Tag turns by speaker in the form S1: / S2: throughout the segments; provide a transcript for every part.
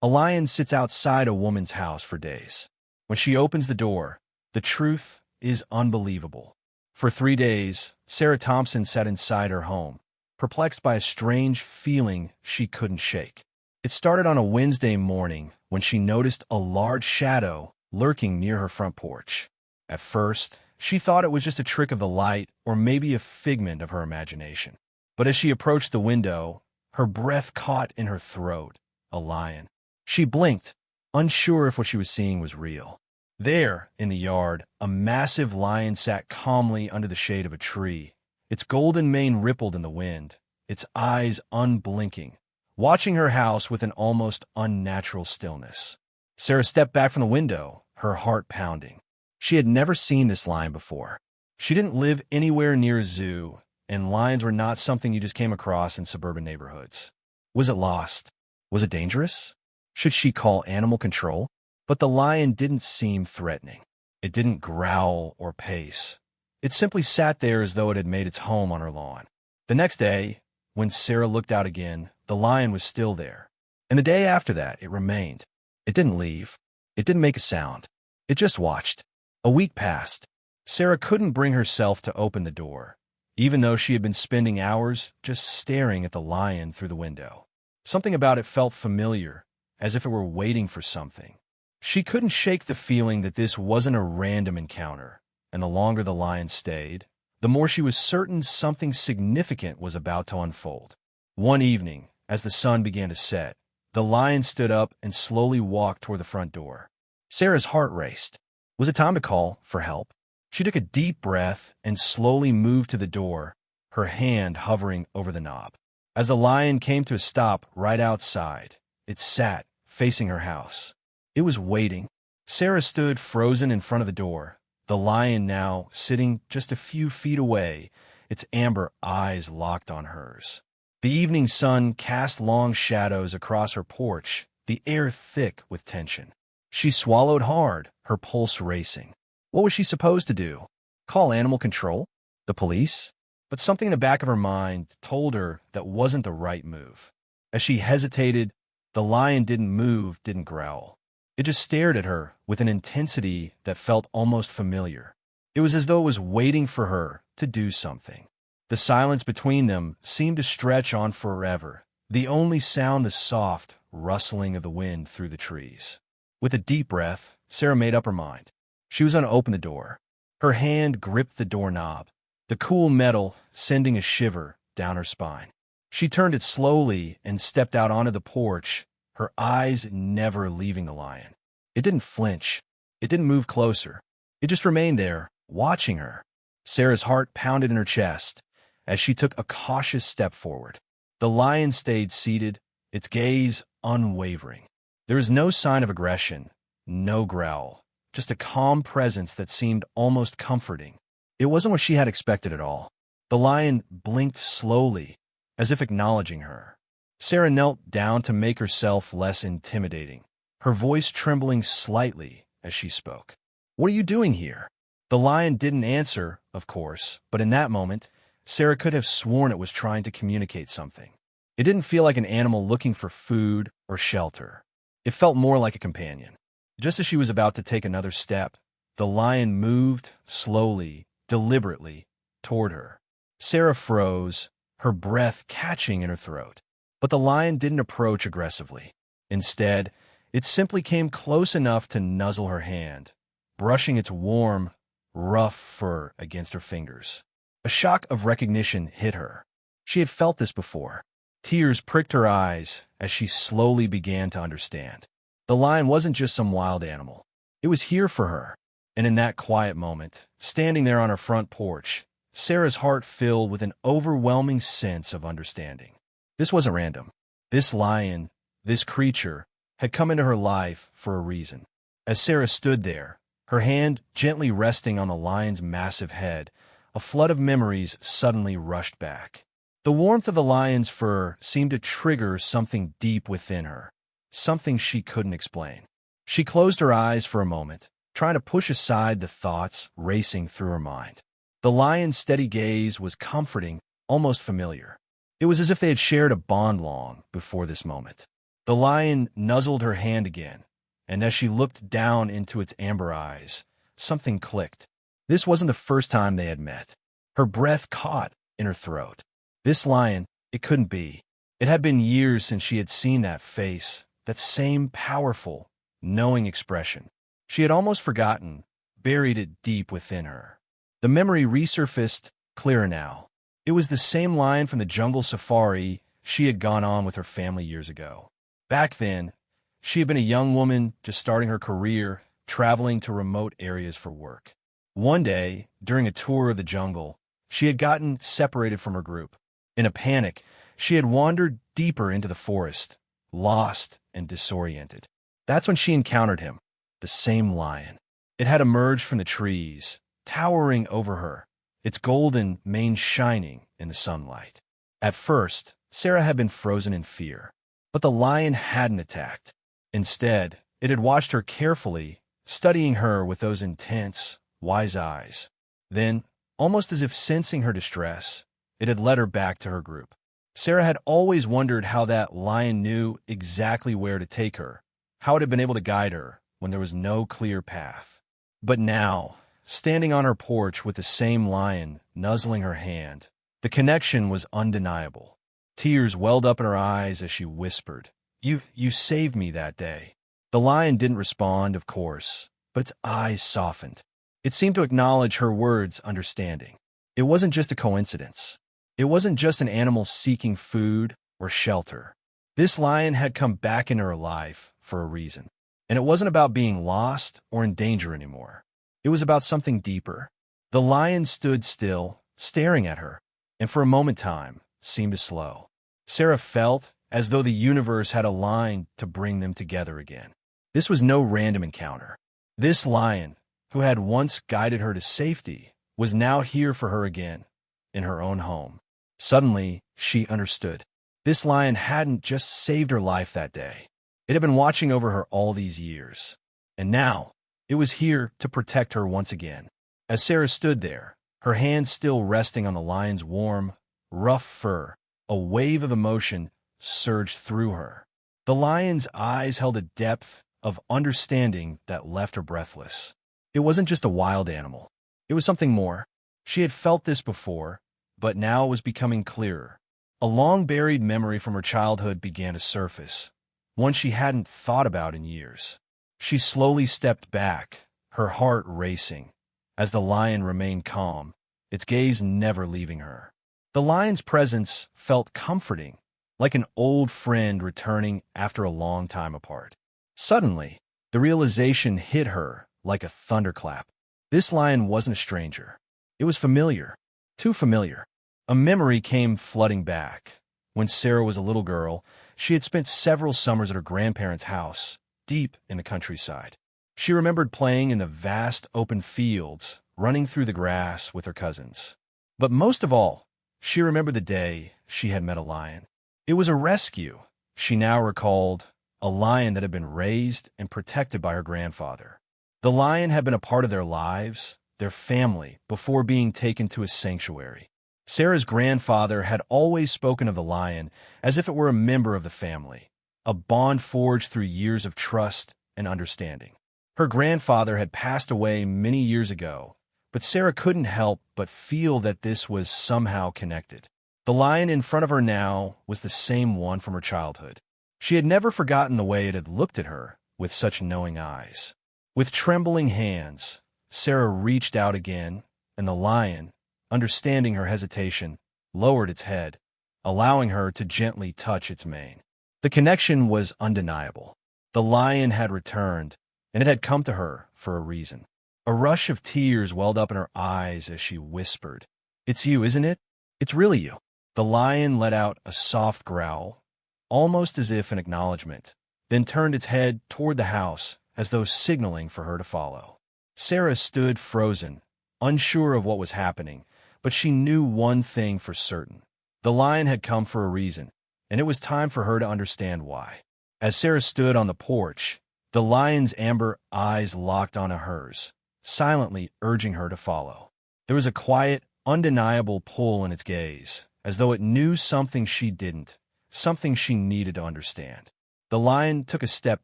S1: A lion sits outside a woman's house for days. When she opens the door, the truth is unbelievable. For 3 days, Sarah Thompson sat inside her home, perplexed by a strange feeling she couldn't shake. It started on a Wednesday morning when she noticed a large shadow lurking near her front porch. At first, she thought it was just a trick of the light or maybe a figment of her imagination. But as she approached the window, her breath caught in her throat. A lion. She blinked, unsure if what she was seeing was real. There, in the yard, a massive lion sat calmly under the shade of a tree. Its golden mane rippled in the wind, its eyes unblinking, watching her house with an almost unnatural stillness. Sarah stepped back from the window, her heart pounding. She had never seen this lion before. She didn't live anywhere near a zoo, and lions were not something you just came across in suburban neighborhoods. Was it lost? Was it dangerous? Should she call animal control? But the lion didn't seem threatening. It didn't growl or pace. It simply sat there as though it had made its home on her lawn. The next day, when Sarah looked out again, the lion was still there. And the day after that, it remained. It didn't leave. It didn't make a sound. It just watched. A week passed. Sarah couldn't bring herself to open the door, even though she had been spending hours just staring at the lion through the window. Something about it felt familiar, as if it were waiting for something. She couldn't shake the feeling that this wasn't a random encounter, and the longer the lion stayed, the more she was certain something significant was about to unfold. One evening, as the sun began to set, the lion stood up and slowly walked toward the front door. Sarah's heart raced. Was it time to call for help? She took a deep breath and slowly moved to the door, her hand hovering over the knob. As the lion came to a stop right outside, it sat, facing her house. It was waiting. Sarah stood frozen in front of the door, the lion now sitting just a few feet away, its amber eyes locked on hers. The evening sun cast long shadows across her porch, the air thick with tension. She swallowed hard, her pulse racing. What was she supposed to do? Call animal control? The police? But something in the back of her mind told her that wasn't the right move. As she hesitated, the lion didn't move, didn't growl. It just stared at her with an intensity that felt almost familiar. It was as though it was waiting for her to do something. The silence between them seemed to stretch on forever, the only sound the soft rustling of the wind through the trees. With a deep breath, Sarah made up her mind. She was going to open the door. Her hand gripped the doorknob, the cool metal sending a shiver down her spine. She turned it slowly and stepped out onto the porch, her eyes never leaving the lion. It didn't flinch. It didn't move closer. It just remained there, watching her. Sarah's heart pounded in her chest as she took a cautious step forward. The lion stayed seated, its gaze unwavering. There was no sign of aggression, no growl, just a calm presence that seemed almost comforting. It wasn't what she had expected at all. The lion blinked slowly, as if acknowledging her. Sarah knelt down to make herself less intimidating, her voice trembling slightly as she spoke. "What are you doing here?" The lion didn't answer, of course, but in that moment, Sarah could have sworn it was trying to communicate something. It didn't feel like an animal looking for food or shelter. It felt more like a companion. Just as she was about to take another step, the lion moved slowly, deliberately, toward her. Sarah froze, her breath catching in her throat. But the lion didn't approach aggressively. Instead, it simply came close enough to nuzzle her hand, brushing its warm, rough fur against her fingers. A shock of recognition hit her. She had felt this before. Tears pricked her eyes as she slowly began to understand. The lion wasn't just some wild animal. It was here for her. And in that quiet moment, standing there on her front porch, Sarah's heart filled with an overwhelming sense of understanding. This wasn't random. This lion, this creature, had come into her life for a reason. As Sarah stood there, her hand gently resting on the lion's massive head, a flood of memories suddenly rushed back. The warmth of the lion's fur seemed to trigger something deep within her, something she couldn't explain. She closed her eyes for a moment, trying to push aside the thoughts racing through her mind. The lion's steady gaze was comforting, almost familiar. It was as if they had shared a bond long before this moment. The lion nuzzled her hand again, and as she looked down into its amber eyes, something clicked. This wasn't the first time they had met. Her breath caught in her throat. This lion, it couldn't be. It had been years since she had seen that face, that same powerful, knowing expression. She had almost forgotten, buried it deep within her. The memory resurfaced, clearer now. It was the same lion from the jungle safari she had gone on with her family years ago. Back then, she had been a young woman just starting her career, traveling to remote areas for work. One day, during a tour of the jungle, she had gotten separated from her group. In a panic, she had wandered deeper into the forest, lost and disoriented. That's when she encountered him, the same lion. It had emerged from the trees, towering over her, its golden mane shining in the sunlight. At first, Sarah had been frozen in fear, but the lion hadn't attacked. Instead, it had watched her carefully, studying her with those intense, wise eyes. Then, almost as if sensing her distress, it had led her back to her group. Sarah had always wondered how that lion knew exactly where to take her, how it had been able to guide her when there was no clear path. But now, standing on her porch with the same lion nuzzling her hand, the connection was undeniable. Tears welled up in her eyes as she whispered, You saved me that day." The lion didn't respond, of course, but its eyes softened. It seemed to acknowledge her words, understanding. It wasn't just a coincidence. It wasn't just an animal seeking food or shelter. This lion had come back into her life for a reason. And it wasn't about being lost or in danger anymore. It was about something deeper. The lion stood still, staring at her, and for a moment time seemed to slow. Sarah felt as though the universe had aligned to bring them together again. This was no random encounter. This lion, who had once guided her to safety, was now here for her again, in her own home. Suddenly, she understood. This lion hadn't just saved her life that day. It had been watching over her all these years. And now, it was here to protect her once again. As Sarah stood there, her hands still resting on the lion's warm, rough fur, a wave of emotion surged through her. The lion's eyes held a depth of understanding that left her breathless. It wasn't just a wild animal. It was something more. She had felt this before, but now it was becoming clearer. A long-buried memory from her childhood began to surface, one she hadn't thought about in years. She slowly stepped back, her heart racing, as the lion remained calm, its gaze never leaving her. The lion's presence felt comforting, like an old friend returning after a long time apart. Suddenly, the realization hit her like a thunderclap. This lion wasn't a stranger. It was familiar, too familiar. A memory came flooding back. When Sarah was a little girl, she had spent several summers at her grandparents' house, deep in the countryside. She remembered playing in the vast open fields, running through the grass with her cousins. But most of all, she remembered the day she had met a lion. It was a rescue, she now recalled, a lion that had been raised and protected by her grandfather. The lion had been a part of their lives, their family, before being taken to a sanctuary. Sarah's grandfather had always spoken of the lion as if it were a member of the family, a bond forged through years of trust and understanding. Her grandfather had passed away many years ago, but Sarah couldn't help but feel that this was somehow connected. The lion in front of her now was the same one from her childhood. She had never forgotten the way it had looked at her with such knowing eyes. With trembling hands, Sarah reached out again, and the lion, understanding her hesitation, lowered its head, allowing her to gently touch its mane. The connection was undeniable. The lion had returned, and it had come to her for a reason. A rush of tears welled up in her eyes as she whispered, "It's you, isn't it? It's really you." The lion let out a soft growl, almost as if in acknowledgement, then turned its head toward the house as though signaling for her to follow. Sarah stood frozen, unsure of what was happening, but she knew one thing for certain. The lion had come for a reason, and it was time for her to understand why. As Sarah stood on the porch, the lion's amber eyes locked onto hers, silently urging her to follow. There was a quiet, undeniable pull in its gaze, as though it knew something she didn't, something she needed to understand. The lion took a step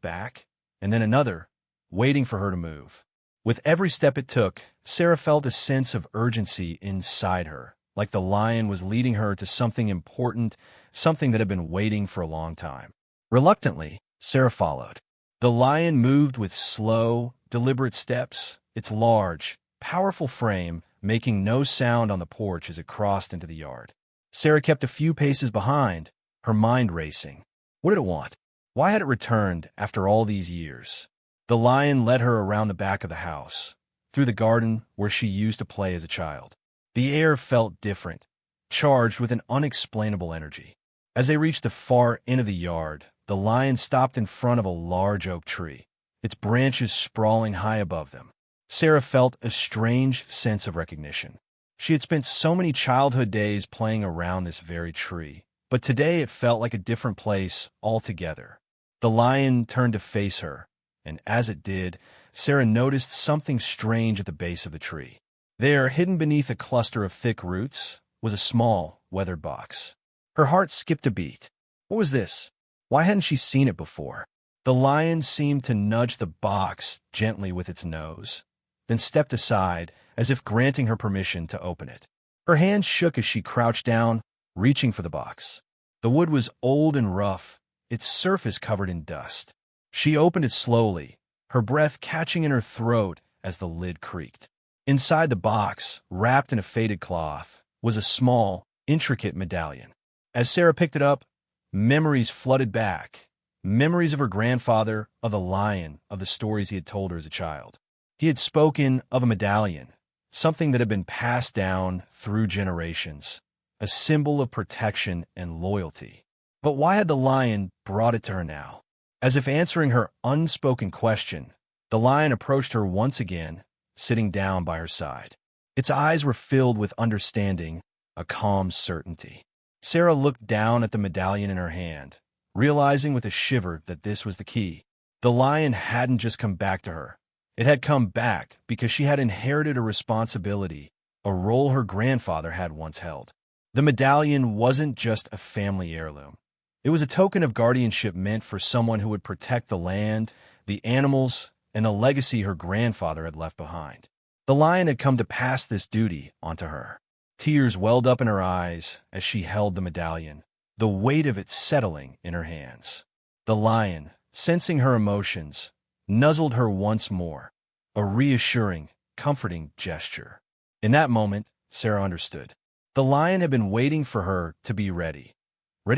S1: back, and then another, waiting for her to move. With every step it took, Sarah felt a sense of urgency inside her, like the lion was leading her to something important, something that had been waiting for a long time. Reluctantly, Sarah followed. The lion moved with slow, deliberate steps, its large, powerful frame making no sound on the porch as it crossed into the yard. Sarah kept a few paces behind, her mind racing. What did it want? Why had it returned after all these years? The lion led her around the back of the house, through the garden where she used to play as a child. The air felt different, charged with an unexplainable energy. As they reached the far end of the yard, the lion stopped in front of a large oak tree, its branches sprawling high above them. Sarah felt a strange sense of recognition. She had spent so many childhood days playing around this very tree, but today it felt like a different place altogether. The lion turned to face her, and as it did, Sarah noticed something strange at the base of the tree. There, hidden beneath a cluster of thick roots, was a small, weathered box. Her heart skipped a beat. What was this? Why hadn't she seen it before? The lion seemed to nudge the box gently with its nose, then stepped aside, as if granting her permission to open it. Her hand shook as she crouched down, reaching for the box. The wood was old and rough, its surface covered in dust. She opened it slowly, her breath catching in her throat as the lid creaked. Inside the box, wrapped in a faded cloth, was a small, intricate medallion. As Sarah picked it up, memories flooded back. Memories of her grandfather, of the lion, of the stories he had told her as a child. He had spoken of a medallion, something that had been passed down through generations, a symbol of protection and loyalty. But why had the lion brought it to her now? As if answering her unspoken question, the lion approached her once again, sitting down by her side. Its eyes were filled with understanding, a calm certainty. Sarah looked down at the medallion in her hand, realizing with a shiver that this was the key. The lion hadn't just come back to her. It had come back because she had inherited a responsibility, a role her grandfather had once held. The medallion wasn't just a family heirloom. It was a token of guardianship meant for someone who would protect the land, the animals, and the legacy her grandfather had left behind. The lion had come to pass this duty onto her. Tears welled up in her eyes as she held the medallion, the weight of it settling in her hands. The lion, sensing her emotions, nuzzled her once more, a reassuring, comforting gesture. In that moment, Sarah understood. The lion had been waiting for her to be ready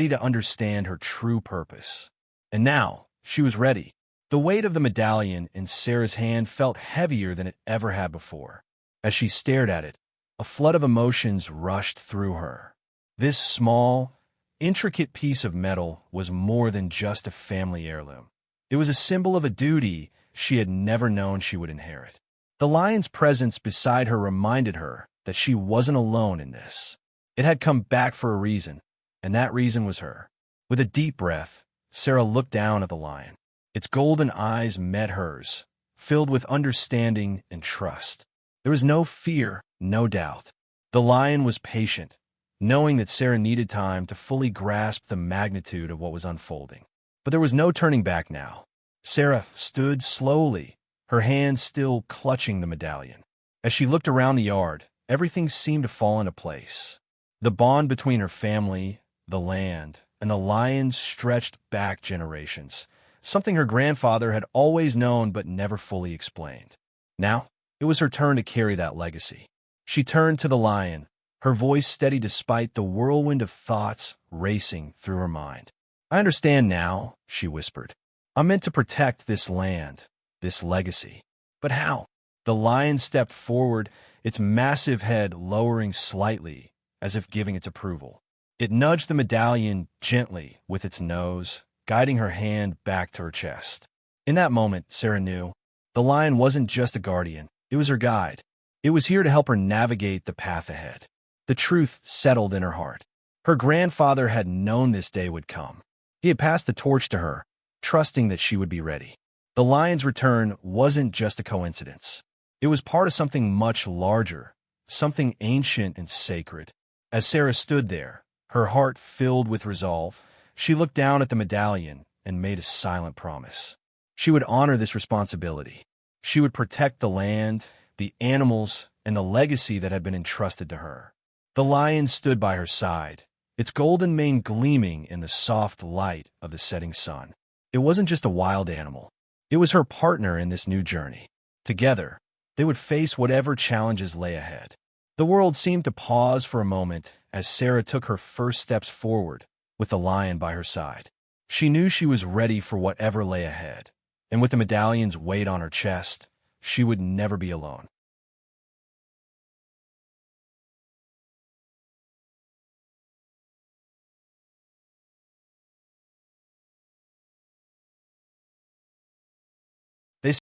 S1: to understand her true purpose. And now, she was ready. The weight of the medallion in Sarah's hand felt heavier than it ever had before. As she stared at it, a flood of emotions rushed through her. This small, intricate piece of metal was more than just a family heirloom. It was a symbol of a duty she had never known she would inherit. The lion's presence beside her reminded her that she wasn't alone in this. It had come back for a reason, and that reason was her. With a deep breath, Sarah looked down at the lion. Its golden eyes met hers, filled with understanding and trust. There was no fear, no doubt. The lion was patient, knowing that Sarah needed time to fully grasp the magnitude of what was unfolding. But there was no turning back now. Sarah stood slowly, her hand still clutching the medallion. As she looked around the yard, everything seemed to fall into place. The bond between her family, the land, and the lion stretched back generations, something her grandfather had always known but never fully explained. Now, it was her turn to carry that legacy. She turned to the lion, her voice steady despite the whirlwind of thoughts racing through her mind. "I understand now," she whispered. "I'm meant to protect this land, this legacy. But how?" The lion stepped forward, its massive head lowering slightly, as if giving its approval. It nudged the medallion gently with its nose, guiding her hand back to her chest. In that moment, Sarah knew, the lion wasn't just a guardian, it was her guide. It was here to help her navigate the path ahead. The truth settled in her heart. Her grandfather had known this day would come. He had passed the torch to her, trusting that she would be ready. The lion's return wasn't just a coincidence. It was part of something much larger, something ancient and sacred. As Sarah stood there, her heart filled with resolve, she looked down at the medallion, and made a silent promise. She would honor this responsibility. She would protect the land, the animals, and the legacy that had been entrusted to her. The lion stood by her side, its golden mane gleaming in the soft light of the setting sun. It wasn't just a wild animal. It was her partner in this new journey. Together, they would face whatever challenges lay ahead. The world seemed to pause for a moment as Sarah took her first steps forward with the lion by her side. She knew she was ready for whatever lay ahead, and with the medallion's weight on her chest, she would never be alone.